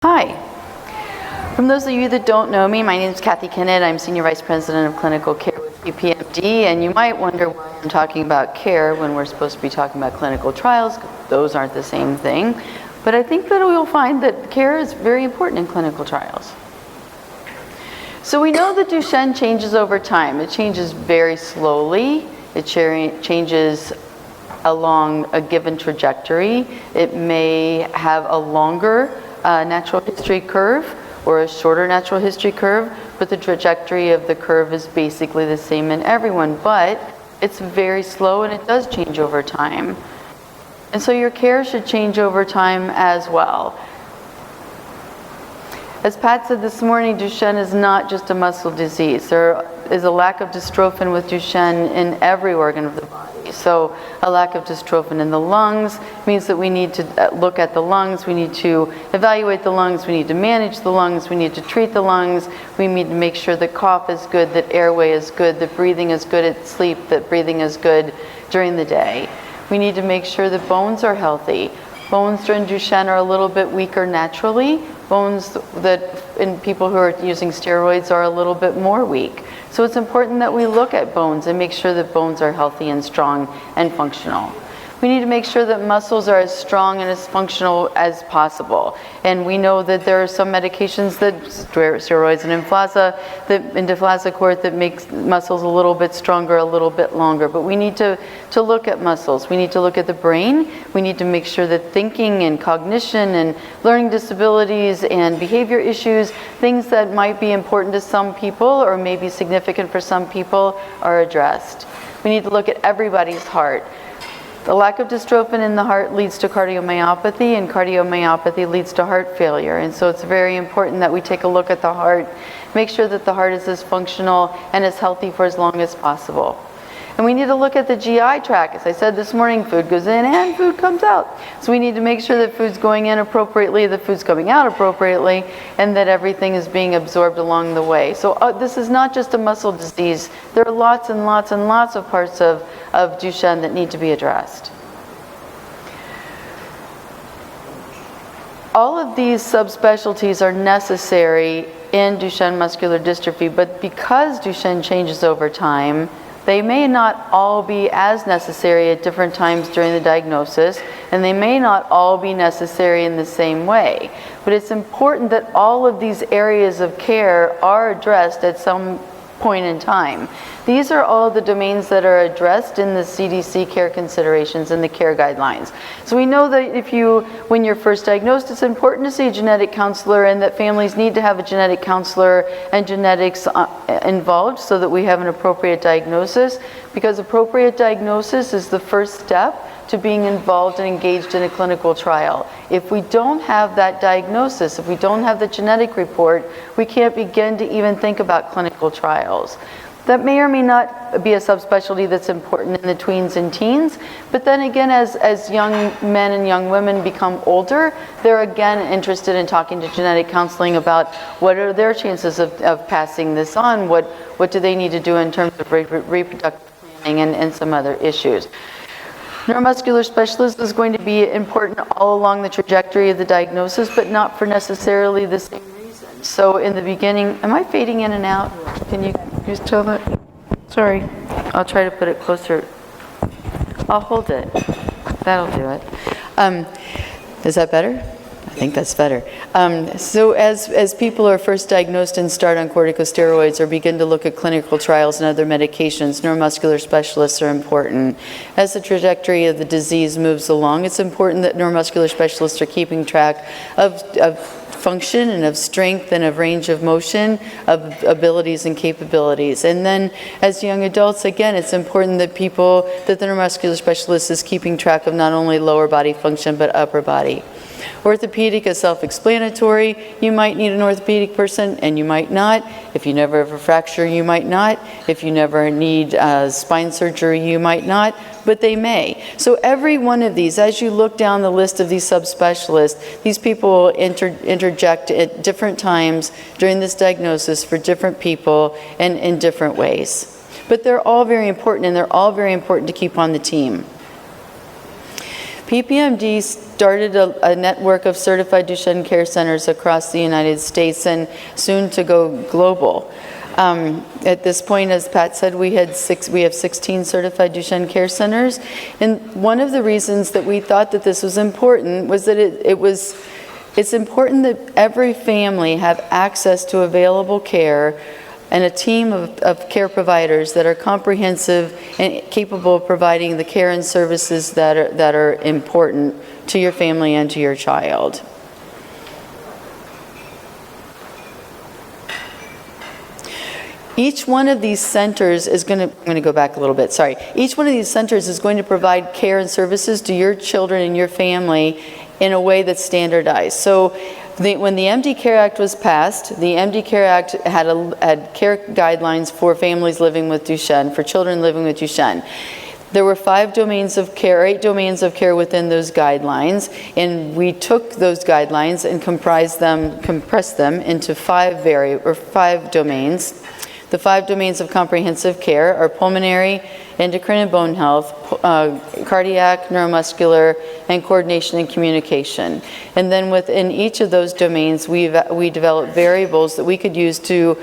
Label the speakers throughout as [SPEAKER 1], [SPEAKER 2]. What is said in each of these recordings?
[SPEAKER 1] Hi. From those of you that don't know me, my name is Kathi Kinnett. I'm Senior Vice President of Clinical Care with PPMD, and you might wonder why I'm talking about care when we're supposed to be talking about clinical trials. Those aren't the same thing. But I think that we'll find that care is very important in clinical trials. So we know that Duchenne changes over time. It changes very slowly. It changes along a given trajectory. It may have a longer natural history curve or a shorter natural history curve, but the trajectory of the curve is basically the same in everyone, but it's very slow and it does change over time. And so your care should change over time as well. As Pat said this morning, Duchenne is not just a muscle disease. There is a lack of dystrophin with Duchenne in every organ of the body. So a lack of dystrophin in the lungs means that we need to look at the lungs, we need to evaluate the lungs, we need to manage the lungs, we need to treat the lungs, we need to make sure that cough is good, that airway is good, that breathing is good at sleep, that breathing is good during the day. We need to make sure that bones are healthy. Bones during Duchenne are a little bit weaker naturally. Bones that in people who are using steroids are a little bit more weak. So it's important that we look at bones and make sure that bones are healthy and strong and functional. We need to make sure that muscles are as strong and as functional as possible. And we know that there are some medications, that steroids and deflazacort, that makes muscles a little bit stronger, a little bit longer. But we need to look at muscles. We need to look at the brain. We need to make sure that thinking and cognition and learning disabilities and behavior issues, things that might be important to some people or may be significant for some people, are addressed. We need to look at everybody's heart. The lack of dystrophin in the heart leads to cardiomyopathy, and cardiomyopathy leads to heart failure. And so it's very important that we take a look at the heart, make sure that the heart is as functional and as healthy for as long as possible. And we need to look at the GI tract. As I said this morning, food goes in and food comes out. So we need to make sure that food's going in appropriately, that food's coming out appropriately, and that everything is being absorbed along the way. So this is not just a muscle disease. There are lots and lots and lots of parts of Duchenne that need to be addressed. All of these subspecialties are necessary in Duchenne muscular dystrophy, but because Duchenne changes over time, they may not all be as necessary at different times during the diagnosis, and they may not all be necessary in the same way. But it's important that all of these areas of care are addressed at some point in time. These are all the domains that are addressed in the CDC care considerations and the care guidelines. So we know that when you're first diagnosed, it's important to see a genetic counselor, and that families need to have a genetic counselor and genetics involved so that we have an appropriate diagnosis, because appropriate diagnosis is the first step to being involved and engaged in a clinical trial. If we don't have that diagnosis, if we don't have the genetic report, we can't begin to even think about clinical trials. That may or may not be a subspecialty that's important in the tweens and teens, but then again, as young men and young women become older, they're again interested in talking to genetic counseling about what are their chances of passing this on, what do they need to do in terms of reproductive planning and some other issues. Neuromuscular specialist is going to be important all along the trajectory of the diagnosis, but not for necessarily the same reason. So in the beginning, am I fading in and out? Can you just tell that? Sorry, I'll try to put it closer. I'll hold it. That'll do it. Is that better? I think that's better. So as people are first diagnosed and start on corticosteroids or begin to look at clinical trials and other medications, neuromuscular specialists are important. As the trajectory of the disease moves along, it's important that neuromuscular specialists are keeping track of function and of strength and of range of motion, of abilities and capabilities. And then as young adults, again, it's important that the neuromuscular specialist is keeping track of not only lower body function but upper body. Orthopedic is self-explanatory. You might need an orthopedic person and you might not. If you never have a fracture, you might not. If you never need spine surgery, you might not, but they may. So every one of these, as you look down the list of these subspecialists, these people will interject at different times during this diagnosis for different people and in different ways. But they're all very important, and they're all very important to keep on the team. PPMD started a network of certified Duchenne care centers across the United States and soon to go global. At this point, as Pat said, we have 16 certified Duchenne care centers. And one of the reasons that we thought that this was important was that it's important that every family have access to available care and a team of care providers that are comprehensive and capable of providing the care and services that are important to your family and to your child. Each one of these centers is I'm going to go back a little bit, sorry. Each one of these centers is going to provide care and services to your children and your family in a way that's standardized. So when the MD Care Act was passed, the MD Care Act had care guidelines for families living with Duchenne, for children living with Duchenne. There were 5 domains of care, 8 domains of care within those guidelines, and we took those guidelines and compressed them into 5 domains. The 5 domains of comprehensive care are pulmonary, endocrine and bone health, cardiac, neuromuscular, and coordination and communication. And then within each of those domains, we developed variables that we could use to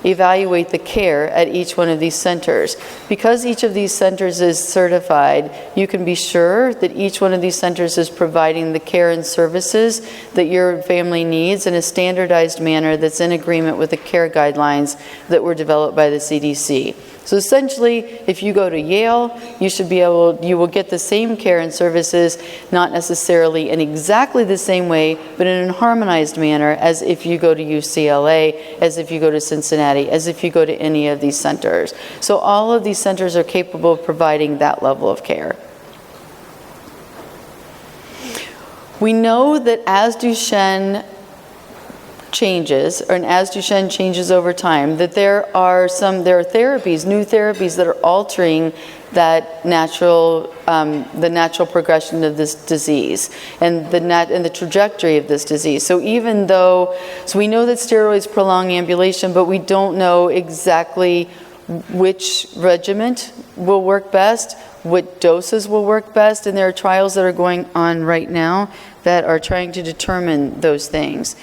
[SPEAKER 1] evaluate the care at each one of these centers. Because each of these centers is certified, you can be sure that each one of these centers is providing the care and services that your family needs in a standardized manner that's in agreement with the care guidelines that were developed by the CDC. So essentially, if you go to Yale, you will get the same care and services, not necessarily in exactly the same way, but in a harmonized manner as if you go to UCLA, as if you go to Cincinnati, as if you go to any of these centers. So all of these centers are capable of providing that level of care. We know that as Duchenne changes, and as Duchenne changes over time, that there are therapies, new therapies that are altering that the natural progression of this disease and the trajectory of this disease. So we know that steroids prolong ambulation, but we don't know exactly which regimen will work best, what doses will work best, and there are trials that are going on right now that are trying to determine those things.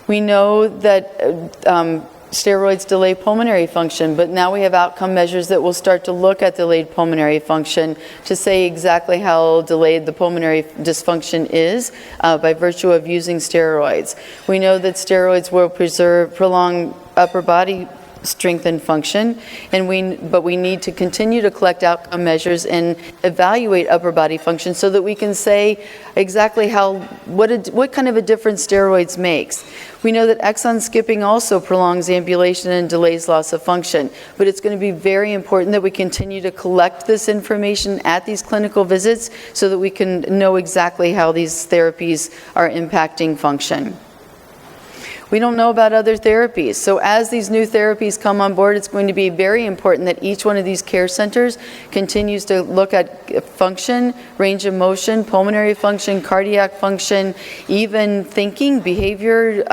[SPEAKER 1] We know that steroids delay pulmonary function, but now we have outcome measures that will start to look at delayed pulmonary function to say exactly how delayed the pulmonary dysfunction is by virtue of using steroids. We know that steroids will prolong upper body strength and function, but we need to continue to collect outcome measures and evaluate upper body function so that we can say exactly what kind of a difference steroids makes. We know that exon skipping also prolongs ambulation and delays loss of function, but it's going to be very important that we continue to collect this information at these clinical visits so that we can know exactly how these therapies are impacting function. We don't know about other therapies. So as these new therapies come on board, it's going to be very important that each one of these care centers continues to look at function, range of motion, pulmonary function, cardiac function, even thinking, behavior,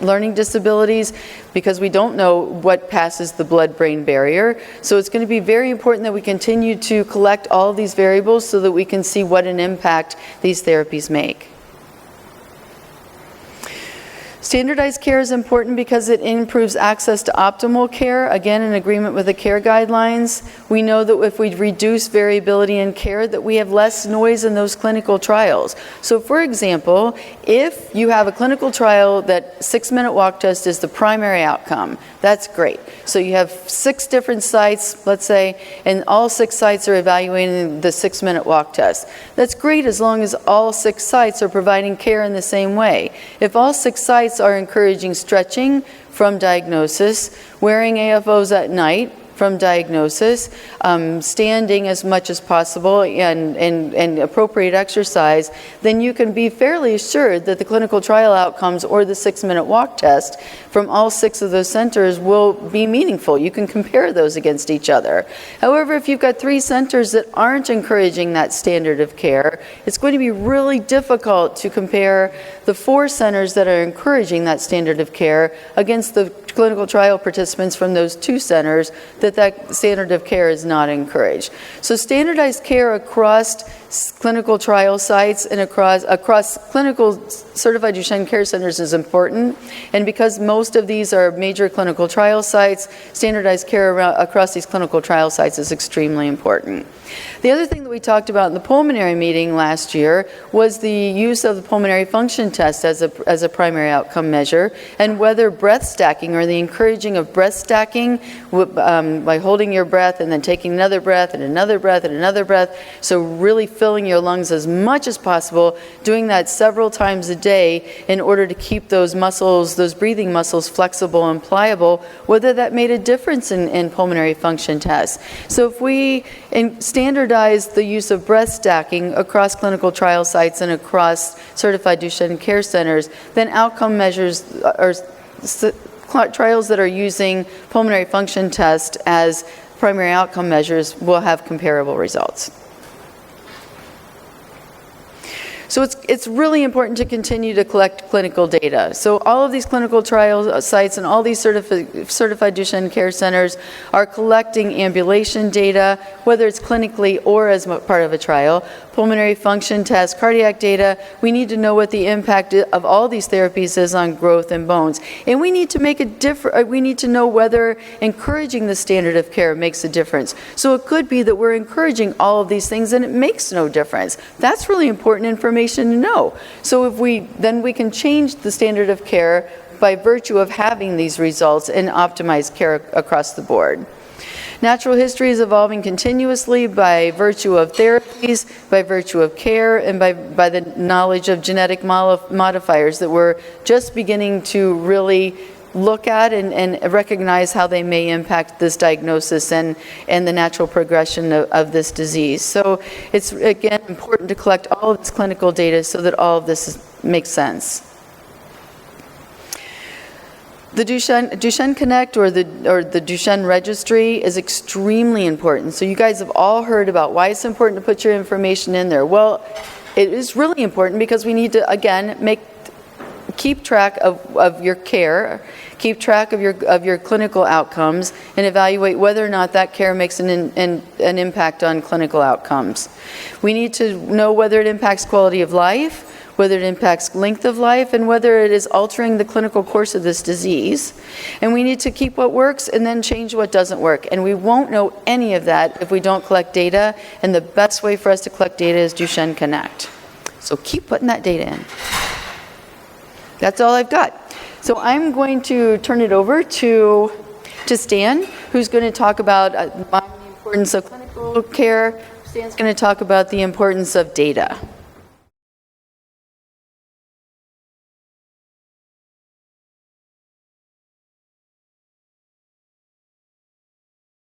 [SPEAKER 1] learning disabilities, because we don't know what passes the blood-brain barrier. So it's going to be very important that we continue to collect all of these variables so that we can see what an impact these therapies make. Standardized care is important because it improves access to optimal care, again in agreement with the care guidelines. We know that if we reduce variability in care, that we have less noise in those clinical trials. So for example, if you have a clinical trial that 6-minute walk test is the primary outcome, that's great. So you have 6 different sites, let's say, and all 6 sites are evaluating the 6-minute walk test. That's great as long as all 6 sites are providing care in the same way. If all 6 sites are encouraging stretching from diagnosis, wearing AFOs at night from diagnosis, standing as much as possible, and appropriate exercise, then you can be fairly assured that the clinical trial outcomes or the 6-minute walk test from all 6 of those centers will be meaningful. You can compare those against each other. However, if you've got 3 centers that aren't encouraging that standard of care, it's going to be really difficult to compare the 4 centers that are encouraging that standard of care against the clinical trial participants from those 2 centers that that standard of care is not encouraged. So standardized care across clinical trial sites and across clinical certified Duchenne care centers is important. And because most of these are major clinical trial sites, standardized care across these clinical trial sites is extremely important. The other thing that we talked about in the pulmonary meeting last year was the use of the pulmonary function test as a primary outcome measure, and whether breath stacking or the encouraging of breath stacking by holding your breath and then taking another breath and another breath and another breath, so really filling your lungs as much as possible, doing that several times a day in order to keep those muscles, those breathing muscles flexible and pliable, whether that made a difference in pulmonary function tests. So if we standardize the use of breath stacking across clinical trial sites and across certified Duchenne care centers, then outcome measures or trials that are using pulmonary function test as primary outcome measures will have comparable results. So it's really important to continue to collect clinical data. So all of these clinical trial sites and all these certified Duchenne care centers are collecting ambulation data, whether it's clinically or as part of a trial, pulmonary function tests, cardiac data. We need to know what the impact of all these therapies is on growth and bones. And we need to make we need to know whether encouraging the standard of care makes a difference. So it could be that we're encouraging all of these things and it makes no difference. That's really important information to know. So if then we can change the standard of care by virtue of having these results and optimize care across the board. Natural history is evolving continuously by virtue of therapies, by virtue of care, and by the knowledge of genetic modifiers that we're just beginning to really look at and recognize how they may impact this diagnosis and the natural progression of this disease. So it's, again, important to collect all of this clinical data so that all of this makes sense. The Duchenne Connect or the Duchenne Registry is extremely important. So you guys have all heard about why it's important to put your information in there. Well, it is really important because we need to, again, keep track of your care, keep track of your clinical outcomes, and evaluate whether or not that care makes an impact on clinical outcomes. We need to know whether it impacts quality of life, whether it impacts length of life, and whether it is altering the clinical course of this disease. And we need to keep what works and then change what doesn't work. And we won't know any of that if we don't collect data, and the best way for us to collect data is Duchenne Connect. So keep putting that data in. That's all I've got. So I'm going to turn it over to Stan, who's going to talk about the importance of clinical care. Stan's going to talk about the importance of data.